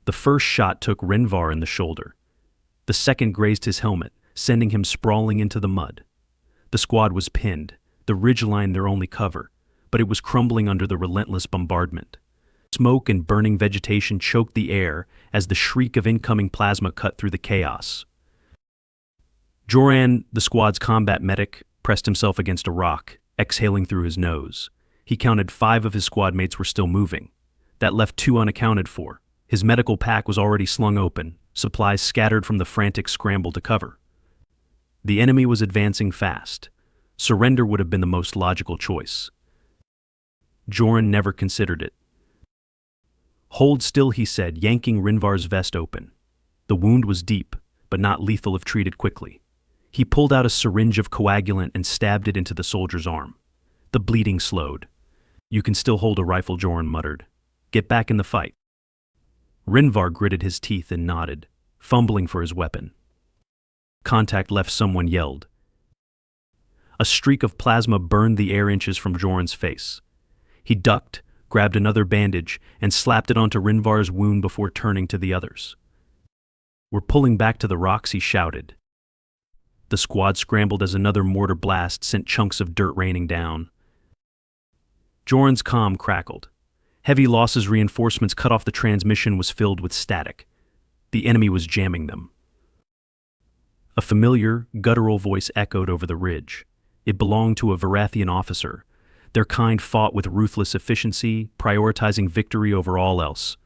The first shot took Rinvar in the shoulder. The second grazed his helmet, sending him sprawling into the mud. The squad was pinned, the ridgeline their only cover, but it was crumbling under the relentless bombardment. Smoke and burning vegetation choked the air as the shriek of incoming plasma cut through the chaos. Joran, the squad's combat medic, pressed himself against a rock, exhaling through his nose. He counted 5 of his squad mates were still moving. That left 2 unaccounted for. His medical pack was already slung open, supplies scattered from the frantic scramble to cover. The enemy was advancing fast. Surrender would have been the most logical choice. Joran never considered it. "Hold still," he said, yanking Rinvar's vest open. The wound was deep, but not lethal if treated quickly. He pulled out a syringe of coagulant and stabbed it into the soldier's arm. The bleeding slowed. "You can still hold a rifle," Joran muttered. "Get back in the fight." Rinvar gritted his teeth and nodded, fumbling for his weapon. Contact left, someone yelled. A streak of plasma burned the air inches from Joran's face. He ducked, grabbed another bandage, and slapped it onto Rinvar's wound before turning to the others. "We're pulling back to the rocks," he shouted. The squad scrambled as another mortar blast sent chunks of dirt raining down. Joran's comm crackled. Heavy losses, reinforcements cut off, the transmission was filled with static. The enemy was jamming them. A familiar, guttural voice echoed over the ridge. It belonged to a Varathian officer. Their kind fought with ruthless efficiency, prioritizing victory over all else.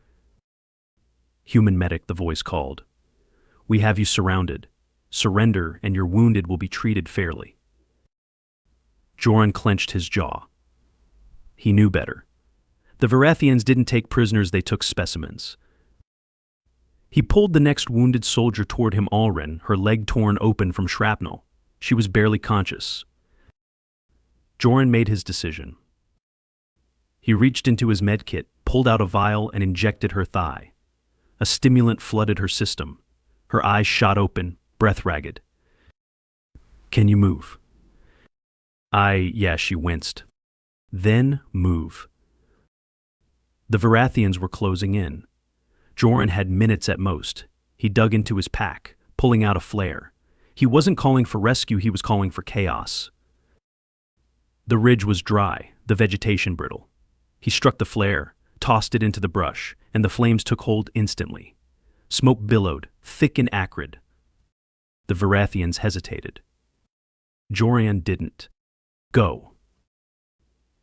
"Human medic," the voice called. "We have you surrounded. Surrender, and your wounded will be treated fairly." Joran clenched his jaw. He knew better. The Varathians didn't take prisoners, they took specimens. He pulled the next wounded soldier toward him, Alren, her leg torn open from shrapnel. She was barely conscious. Joran made his decision. He reached into his medkit, pulled out a vial, and injected her thigh. A stimulant flooded her system. Her eyes shot open, breath ragged. "Can you move?" Yeah, she winced. "Then move." The Varathians were closing in. Joran had minutes at most. He dug into his pack, pulling out a flare. He wasn't calling for rescue, he was calling for chaos. The ridge was dry, the vegetation brittle. He struck the flare, tossed it into the brush, and the flames took hold instantly. Smoke billowed, thick and acrid. The Varathians hesitated. Joran didn't. "Go."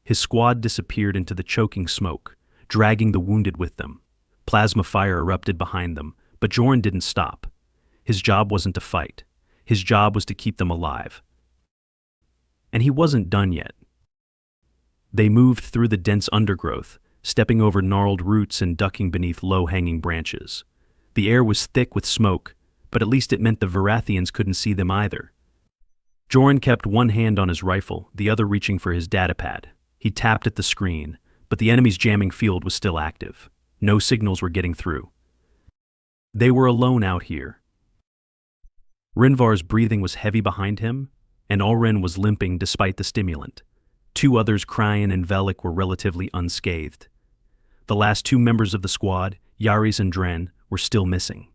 His squad disappeared into the choking smoke, dragging the wounded with them. Plasma fire erupted behind them, but Joran didn't stop. His job wasn't to fight. His job was to keep them alive. And he wasn't done yet. They moved through the dense undergrowth, stepping over gnarled roots and ducking beneath low-hanging branches. The air was thick with smoke, but at least it meant the Varathians couldn't see them either. Joran kept one hand on his rifle, the other reaching for his datapad. He tapped at the screen, but the enemy's jamming field was still active. No signals were getting through. They were alone out here. Rinvar's breathing was heavy behind him, and Alren was limping despite the stimulant. 2 others, Kryan and Velik, were relatively unscathed. The last 2 members of the squad, Yaris and Dren, were still missing.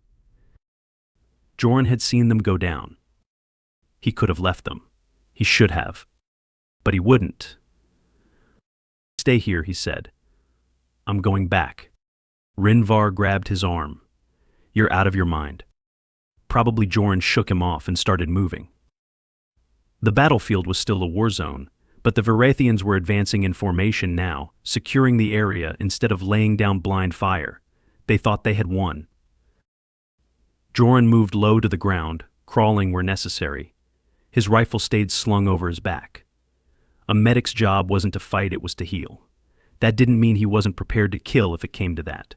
Joran had seen them go down. He could have left them. He should have. But he wouldn't. "Stay here," he said. "I'm going back." Rinvar grabbed his arm. "You're out of your mind." Probably Joran shook him off and started moving. The battlefield was still a war zone, but the Varathians were advancing in formation now, securing the area instead of laying down blind fire. They thought they had won. Joran moved low to the ground, crawling where necessary. His rifle stayed slung over his back. A medic's job wasn't to fight, it was to heal. That didn't mean he wasn't prepared to kill if it came to that.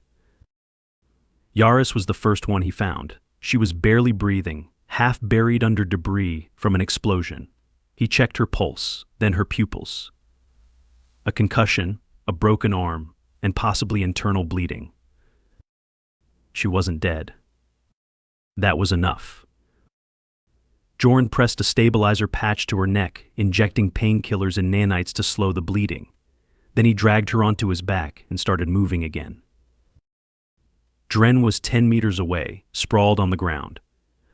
Yaris was the first one he found. She was barely breathing, half buried under debris from an explosion. He checked her pulse, then her pupils. A concussion, a broken arm, and possibly internal bleeding. She wasn't dead. That was enough. Joran pressed a stabilizer patch to her neck, injecting painkillers and nanites to slow the bleeding. Then he dragged her onto his back and started moving again. Dren was 10 meters away, sprawled on the ground.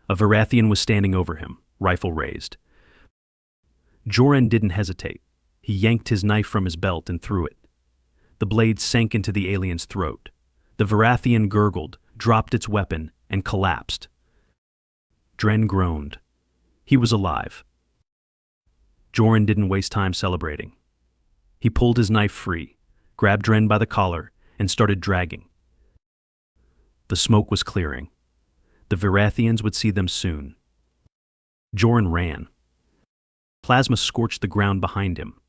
A Varathian was standing over him, rifle raised. Joran didn't hesitate. He yanked his knife from his belt and threw it. The blade sank into the alien's throat. The Varathian gurgled, dropped its weapon, and collapsed. Dren groaned. He was alive. Joran didn't waste time celebrating. He pulled his knife free, grabbed Dren by the collar, and started dragging. The smoke was clearing. The Varathians would see them soon. Joran ran. Plasma scorched the ground behind him.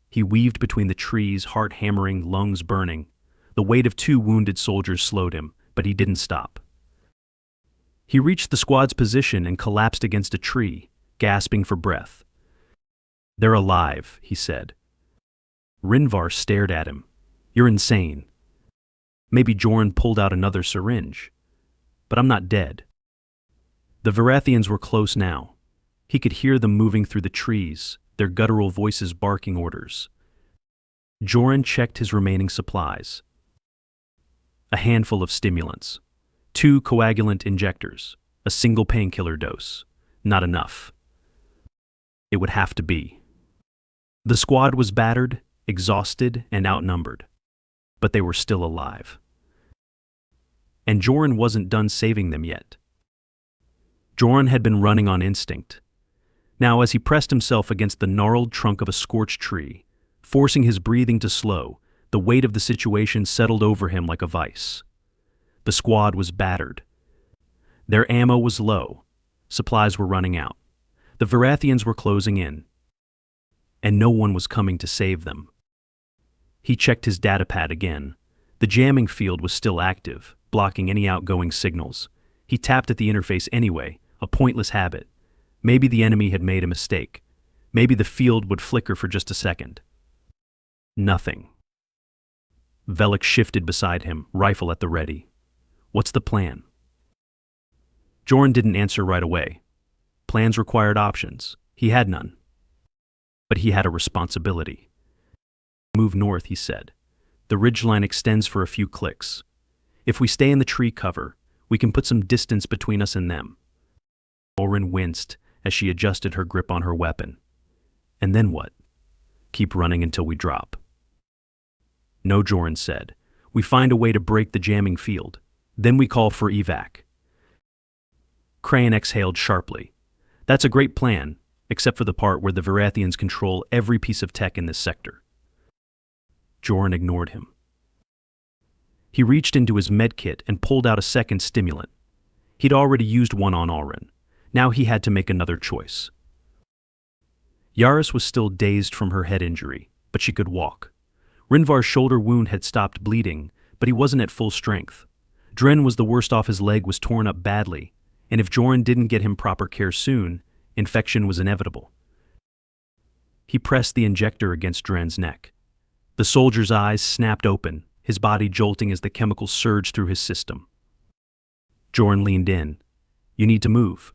He weaved between the trees, heart hammering, lungs burning. The weight of 2 wounded soldiers slowed him, but he didn't stop. He reached the squad's position and collapsed against a tree, gasping for breath. "They're alive," he said. Rinvar stared at him. "You're insane." Maybe Joran pulled out another syringe. "But I'm not dead." The Varathians were close now. He could hear them moving through the trees, their guttural voices barking orders. Joran checked his remaining supplies. A handful of stimulants, 2 coagulant injectors, a single painkiller dose. Not enough. It would have to be. The squad was battered, exhausted, and outnumbered. But they were still alive. And Joran wasn't done saving them yet. Joran had been running on instinct. Now, as he pressed himself against the gnarled trunk of a scorched tree, forcing his breathing to slow, the weight of the situation settled over him like a vice. The squad was battered. Their ammo was low. Supplies were running out. The Varathians were closing in. And no one was coming to save them. He checked his datapad again. The jamming field was still active, blocking any outgoing signals. He tapped at the interface anyway, a pointless habit. Maybe the enemy had made a mistake. Maybe the field would flicker for just a second. Nothing. Velik shifted beside him, rifle at the ready. "What's the plan?" Joran didn't answer right away. Plans required options. He had none. But he had a responsibility. "Move north," he said. "The ridgeline extends for a few clicks. If we stay in the tree cover, we can put some distance between us and them." Joran winced as she adjusted her grip on her weapon. "And then what? Keep running until we drop." "No," Joran said. "We find a way to break the jamming field. Then we call for evac." Crane exhaled sharply. "That's a great plan, except for the part where the Varathians control every piece of tech in this sector." Joran ignored him. He reached into his medkit and pulled out a second stimulant. He'd already used one on Alrin. Now he had to make another choice. Yaris was still dazed from her head injury, but she could walk. Rinvar's shoulder wound had stopped bleeding, but he wasn't at full strength. Dren was the worst off. His leg was torn up badly, and if Joran didn't get him proper care soon, infection was inevitable. He pressed the injector against Dren's neck. The soldier's eyes snapped open, his body jolting as the chemicals surged through his system. Joran leaned in. "You need to move."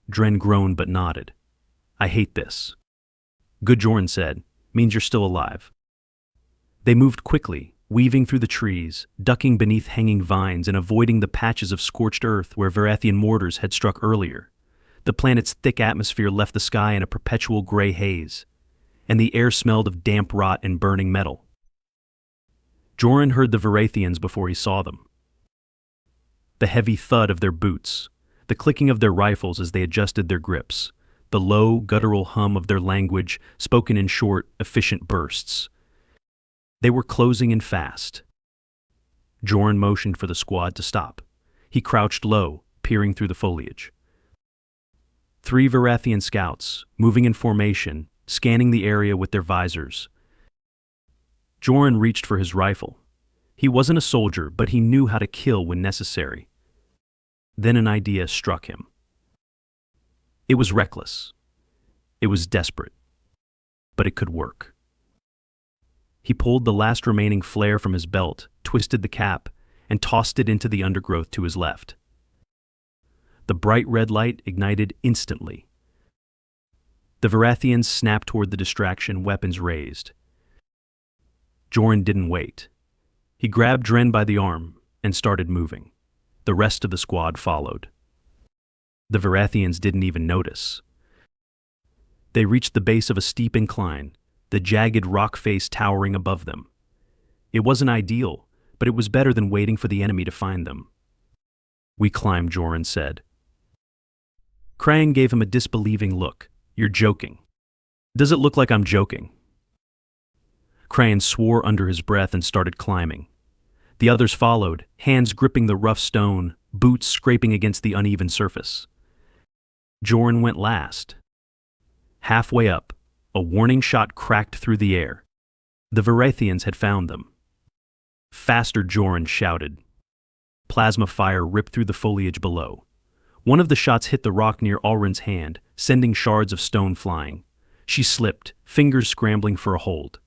Dren groaned but nodded. "I hate this." "Good," Joran said. "Means you're still alive." They moved quickly, weaving through the trees, ducking beneath hanging vines and avoiding the patches of scorched earth where Varathian mortars had struck earlier. The planet's thick atmosphere left the sky in a perpetual gray haze, and the air smelled of damp rot and burning metal. Joran heard the Varathians before he saw them. The heavy thud of their boots, the clicking of their rifles as they adjusted their grips, the low, guttural hum of their language spoken in short, efficient bursts. They were closing in fast. Joran motioned for the squad to stop. He crouched low, peering through the foliage. 3 Varathian scouts, moving in formation, scanning the area with their visors. Joran reached for his rifle. He wasn't a soldier, but he knew how to kill when necessary. Then an idea struck him. It was reckless. It was desperate. But it could work. He pulled the last remaining flare from his belt, twisted the cap, and tossed it into the undergrowth to his left. The bright red light ignited instantly. The Varathians snapped toward the distraction, weapons raised. Joran didn't wait. He grabbed Dren by the arm and started moving. The rest of the squad followed. The Varathians didn't even notice. They reached the base of a steep incline, the jagged rock face towering above them. It wasn't ideal, but it was better than waiting for the enemy to find them. "We climbed," Joran said. Krang gave him a disbelieving look. "You're joking." "Does it look like I'm joking?" Krang swore under his breath and started climbing. The others followed, hands gripping the rough stone, boots scraping against the uneven surface. Joran went last. Halfway up, a warning shot cracked through the air. The Varathians had found them. "Faster," Joran shouted. Plasma fire ripped through the foliage below. One of the shots hit the rock near Alrin's hand, sending shards of stone flying. She slipped, fingers scrambling for a hold.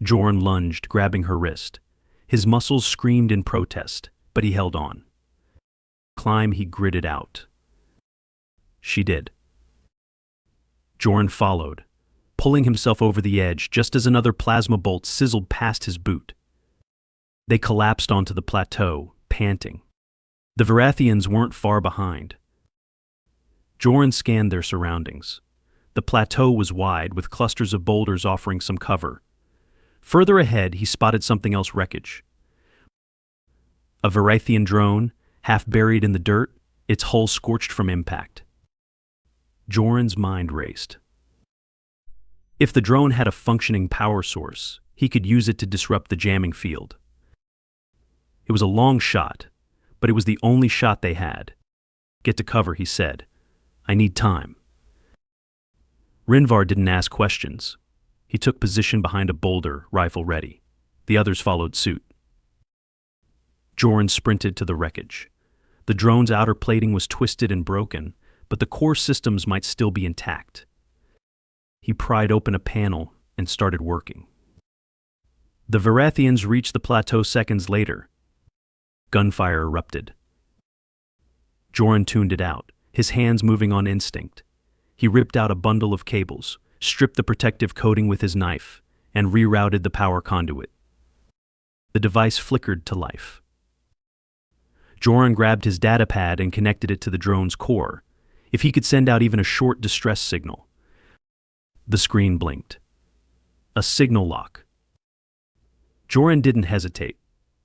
Joran lunged, grabbing her wrist. His muscles screamed in protest, but he held on. "Climb," he gritted out. She did. Joran followed, pulling himself over the edge just as another plasma bolt sizzled past his boot. They collapsed onto the plateau, panting. The Varathians weren't far behind. Joran scanned their surroundings. The plateau was wide, with clusters of boulders offering some cover. Further ahead, he spotted something else: wreckage. A Varathian drone, half buried in the dirt, its hull scorched from impact. Joran's mind raced. If the drone had a functioning power source, he could use it to disrupt the jamming field. It was a long shot, but it was the only shot they had. "Get to cover," he said. "I need time." Rinvar didn't ask questions. He took position behind a boulder, rifle ready. The others followed suit. Joran sprinted to the wreckage. The drone's outer plating was twisted and broken, but the core systems might still be intact. He pried open a panel and started working. The Varathians reached the plateau seconds later. Gunfire erupted. Joran tuned it out, his hands moving on instinct. He ripped out a bundle of cables, stripped the protective coating with his knife, and rerouted the power conduit. The device flickered to life. Joran grabbed his datapad and connected it to the drone's core. If he could send out even a short distress signal. The screen blinked. A signal lock. Joran didn't hesitate.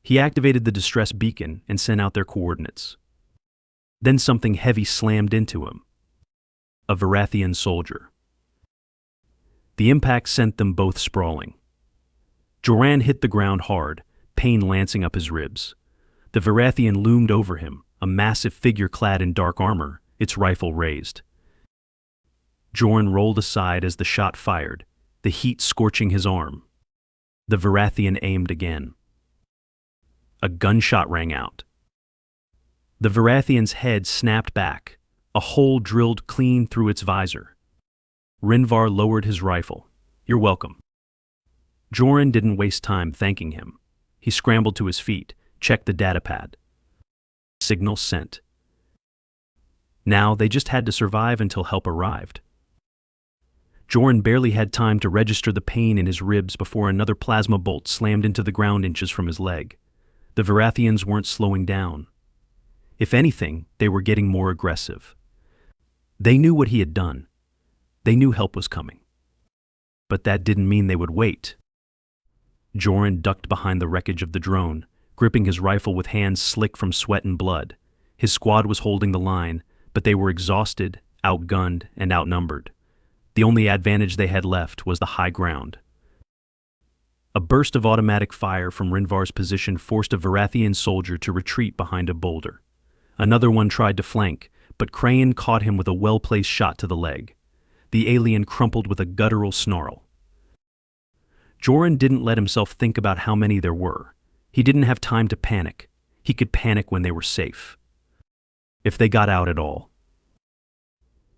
He activated the distress beacon and sent out their coordinates. Then something heavy slammed into him. A Varathian soldier. The impact sent them both sprawling. Joran hit the ground hard, pain lancing up his ribs. The Varathian loomed over him, a massive figure clad in dark armor, its rifle raised. Joran rolled aside as the shot fired, the heat scorching his arm. The Varathian aimed again. A gunshot rang out. The Varathian's head snapped back, a hole drilled clean through its visor. Rinvar lowered his rifle. "You're welcome." Joran didn't waste time thanking him. He scrambled to his feet, checked the datapad. Signal sent. Now they just had to survive until help arrived. Joran barely had time to register the pain in his ribs before another plasma bolt slammed into the ground inches from his leg. The Varathians weren't slowing down. If anything, they were getting more aggressive. They knew what he had done. They knew help was coming. But that didn't mean they would wait. Joran ducked behind the wreckage of the drone, gripping his rifle with hands slick from sweat and blood. His squad was holding the line, but they were exhausted, outgunned, and outnumbered. The only advantage they had left was the high ground. A burst of automatic fire from Rinvar's position forced a Varathian soldier to retreat behind a boulder. Another one tried to flank, but Crane caught him with a well-placed shot to the leg. The alien crumpled with a guttural snarl. Joran didn't let himself think about how many there were. He didn't have time to panic. He could panic when they were safe. If they got out at all.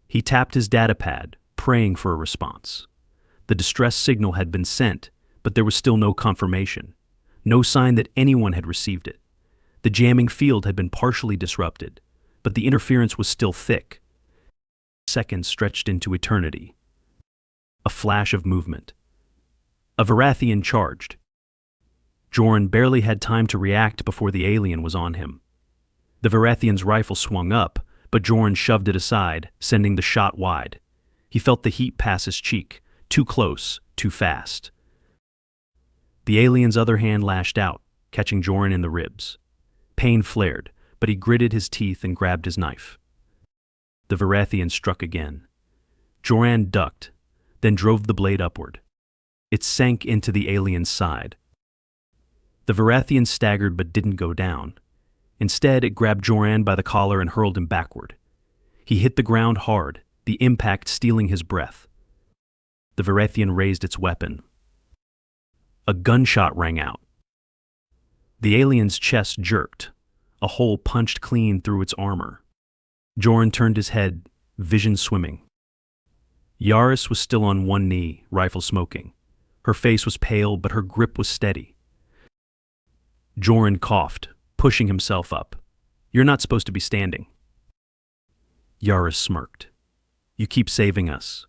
He tapped his datapad, praying for a response. The distress signal had been sent, but there was still no confirmation. No sign that anyone had received it. The jamming field had been partially disrupted, but the interference was still thick. Seconds stretched into eternity. A flash of movement. A Varathian charged. Joran barely had time to react before the alien was on him. The Varathian's rifle swung up, but Joran shoved it aside, sending the shot wide. He felt the heat pass his cheek, too close, too fast. The alien's other hand lashed out, catching Joran in the ribs. Pain flared, but he gritted his teeth and grabbed his knife. The Varathian struck again. Joran ducked, then drove the blade upward. It sank into the alien's side. The Varathian staggered but didn't go down. Instead, it grabbed Joran by the collar and hurled him backward. He hit the ground hard, the impact stealing his breath. The Varathian raised its weapon. A gunshot rang out. The alien's chest jerked. A hole punched clean through its armor. Joran turned his head, vision swimming. Yaris was still on one knee, rifle smoking. Her face was pale, but her grip was steady. Joran coughed, pushing himself up. "You're not supposed to be standing." Yaris smirked. "You keep saving us.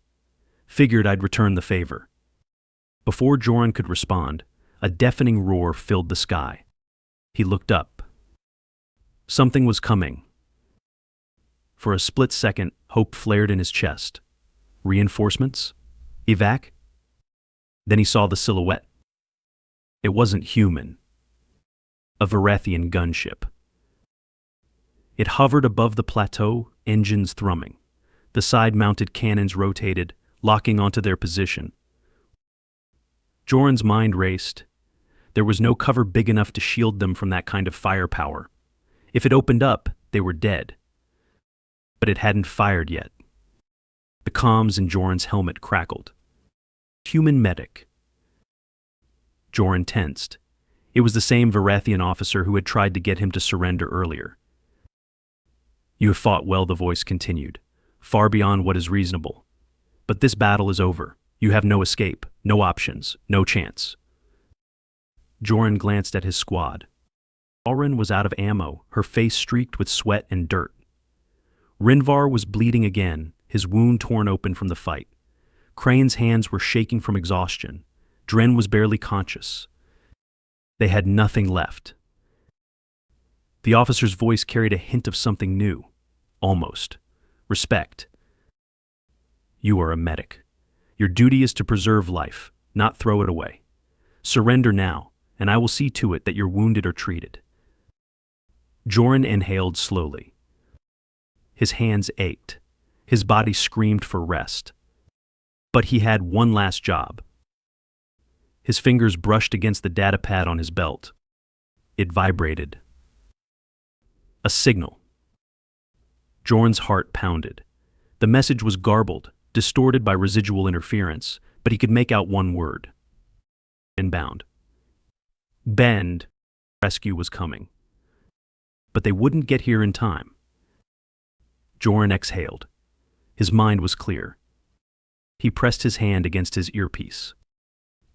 Figured I'd return the favor." Before Joran could respond, a deafening roar filled the sky. He looked up. Something was coming. For a split second, hope flared in his chest. Reinforcements? Evac? Then he saw the silhouette. It wasn't human. A Varathian gunship. It hovered above the plateau, engines thrumming. The side-mounted cannons rotated, locking onto their position. Joran's mind raced. There was no cover big enough to shield them from that kind of firepower. If it opened up, they were dead. But it hadn't fired yet. The comms in Joran's helmet crackled. Human medic. Joran tensed. It was the same Varathian officer who had tried to get him to surrender earlier. "You have fought well," the voice continued, "far beyond what is reasonable. But this battle is over. You have no escape, no options, no chance." Joran glanced at his squad. Joran was out of ammo, her face streaked with sweat and dirt. Rinvar was bleeding again, his wound torn open from the fight. Crane's hands were shaking from exhaustion. Dren was barely conscious. They had nothing left. The officer's voice carried a hint of something new. Almost. Respect. "You are a medic. Your duty is to preserve life, not throw it away. Surrender now, and I will see to it that your wounded are treated." Joran inhaled slowly. His hands ached. His body screamed for rest. But he had one last job. His fingers brushed against the data pad on his belt. It vibrated. A signal. Joran's heart pounded. The message was garbled, distorted by residual interference, but he could make out one word. Inbound. Bend. Rescue was coming. But they wouldn't get here in time. Joran exhaled. His mind was clear. He pressed his hand against his earpiece.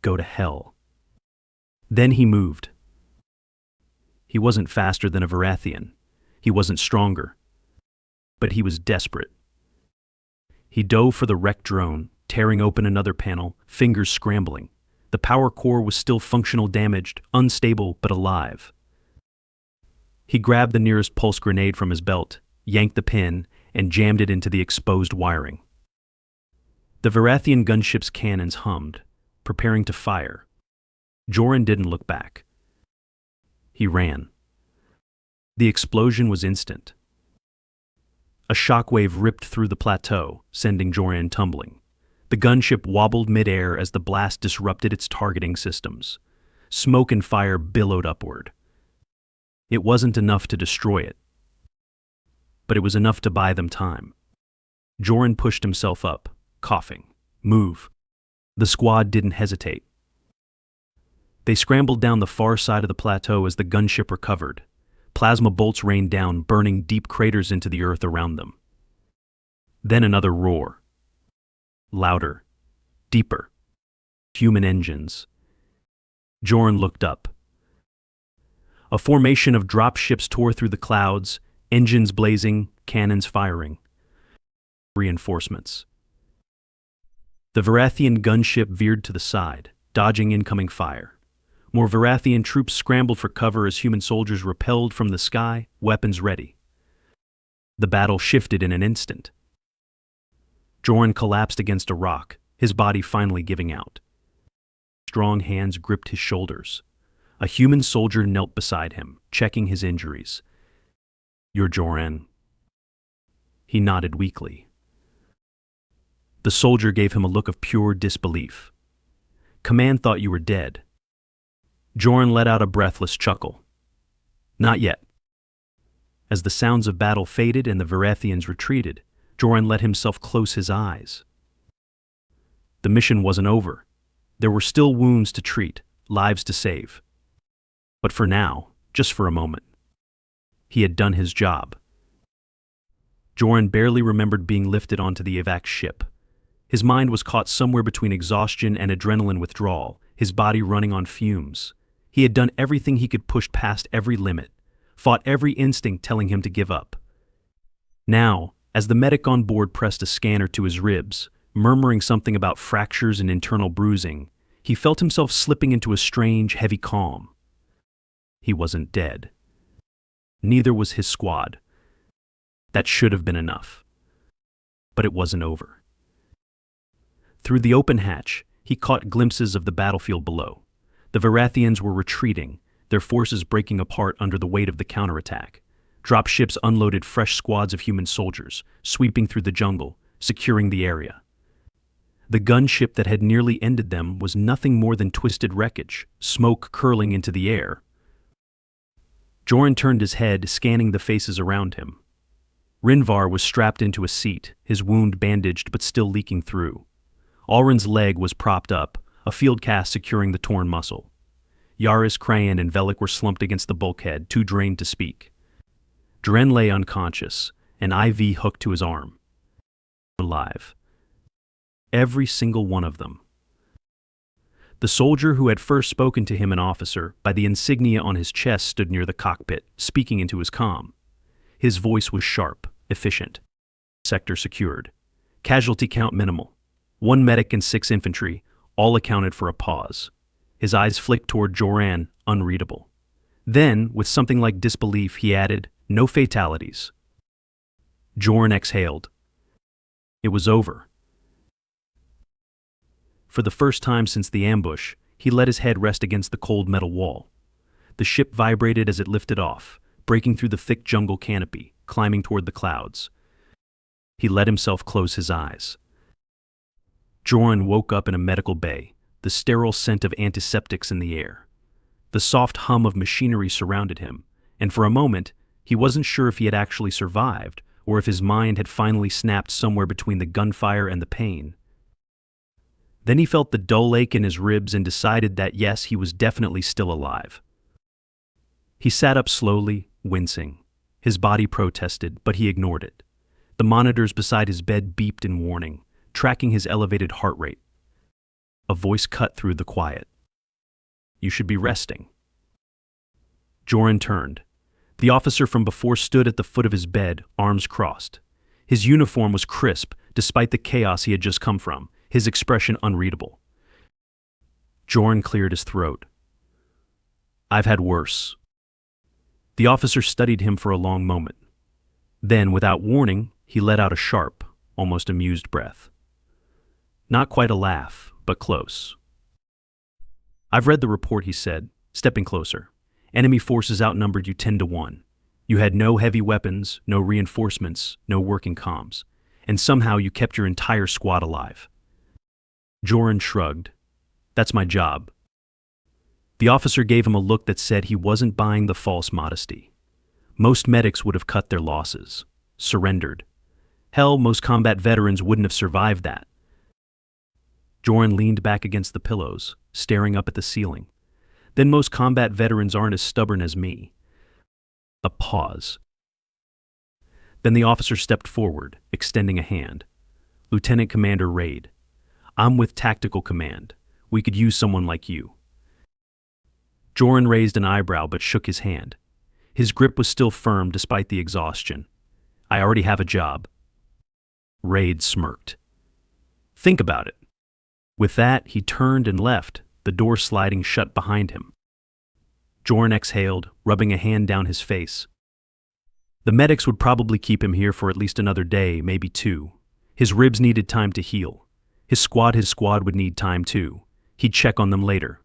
Go to hell. Then he moved. He wasn't faster than a Varathian. He wasn't stronger. But he was desperate. He dove for the wrecked drone, tearing open another panel, fingers scrambling. The power core was still functional damaged, unstable but alive. He grabbed the nearest pulse grenade from his belt, yanked the pin, and jammed it into the exposed wiring. The Varathian gunship's cannons hummed, preparing to fire. Joran didn't look back. He ran. The explosion was instant. A shockwave ripped through the plateau, sending Joran tumbling. The gunship wobbled midair as the blast disrupted its targeting systems. Smoke and fire billowed upward. It wasn't enough to destroy it, but it was enough to buy them time. Joran pushed himself up, coughing. Move. The squad didn't hesitate. They scrambled down the far side of the plateau as the gunship recovered. Plasma bolts rained down, burning deep craters into the earth around them. Then another roar. Louder. Deeper. Human engines. Joran looked up. A formation of drop ships tore through the clouds, engines blazing, cannons firing. Reinforcements. The Varathian gunship veered to the side, dodging incoming fire. More Varathian troops scrambled for cover as human soldiers rappelled from the sky, weapons ready. The battle shifted in an instant. Joran collapsed against a rock, his body finally giving out. Strong hands gripped his shoulders. A human soldier knelt beside him, checking his injuries. "You're Joran." He nodded weakly. The soldier gave him a look of pure disbelief. "Command thought you were dead." Joran let out a breathless chuckle. "Not yet." As the sounds of battle faded and the Varathians retreated, Joran let himself close his eyes. The mission wasn't over. There were still wounds to treat, lives to save. But for now, just for a moment, he had done his job. Joran barely remembered being lifted onto the evac ship. His mind was caught somewhere between exhaustion and adrenaline withdrawal, his body running on fumes. He had done everything he could, pushed past every limit, fought every instinct telling him to give up. Now, as the medic on board pressed a scanner to his ribs, murmuring something about fractures and internal bruising, he felt himself slipping into a strange, heavy calm. He wasn't dead. Neither was his squad. That should have been enough. But it wasn't over. Through the open hatch, he caught glimpses of the battlefield below. The Varathians were retreating, their forces breaking apart under the weight of the counterattack. Dropships unloaded fresh squads of human soldiers, sweeping through the jungle, securing the area. The gunship that had nearly ended them was nothing more than twisted wreckage, smoke curling into the air. Joran turned his head, scanning the faces around him. Rinvar was strapped into a seat, his wound bandaged but still leaking through. Alrin's leg was propped up, a field cast securing the torn muscle. Yaris, Crayan, and Velik were slumped against the bulkhead, too drained to speak. Dren lay unconscious, an IV hooked to his arm. Alive. Every single one of them. The soldier who had first spoken to him, an officer, by the insignia on his chest, stood near the cockpit, speaking into his comm. His voice was sharp, efficient. Sector secured. Casualty count minimal. 1 medic and 6 infantry, all accounted for a pause. His eyes flicked toward Joran, unreadable. Then, with something like disbelief, he added, "No fatalities." Joran exhaled. It was over. For the first time since the ambush, he let his head rest against the cold metal wall. The ship vibrated as it lifted off, breaking through the thick jungle canopy, climbing toward the clouds. He let himself close his eyes. Joran woke up in a medical bay, the sterile scent of antiseptics in the air. The soft hum of machinery surrounded him, and for a moment, he wasn't sure if he had actually survived, or if his mind had finally snapped somewhere between the gunfire and the pain. Then he felt the dull ache in his ribs and decided that yes, he was definitely still alive. He sat up slowly, wincing. His body protested, but he ignored it. The monitors beside his bed beeped in warning, tracking his elevated heart rate. A voice cut through the quiet. "You should be resting." Joran turned. The officer from before stood at the foot of his bed, arms crossed. His uniform was crisp, despite the chaos he had just come from, his expression unreadable. Joran cleared his throat. "I've had worse." The officer studied him for a long moment. Then, without warning, he let out a sharp, almost amused breath. Not quite a laugh, but close. "I've read the report," he said, stepping closer. "Enemy forces outnumbered you 10 to 1. You had no heavy weapons, no reinforcements, no working comms. And somehow you kept your entire squad alive." Joran shrugged. "That's my job." The officer gave him a look that said he wasn't buying the false modesty. Most medics would have cut their losses, surrendered. Hell, most combat veterans wouldn't have survived that. Joran leaned back against the pillows, staring up at the ceiling. "Then most combat veterans aren't as stubborn as me." A pause. Then the officer stepped forward, extending a hand. "Lieutenant Commander Raid. I'm with Tactical Command. We could use someone like you." Joran raised an eyebrow but shook his hand. His grip was still firm despite the exhaustion. "I already have a job." Raid smirked. "Think about it." With that, he turned and left, the door sliding shut behind him. Joran exhaled, rubbing a hand down his face. The medics would probably keep him here for at least another day, maybe two. His ribs needed time to heal. His squad would need time too. He'd check on them later.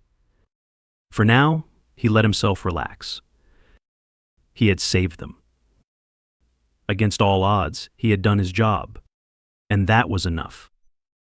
For now, he let himself relax. He had saved them. Against all odds, he had done his job. And that was enough.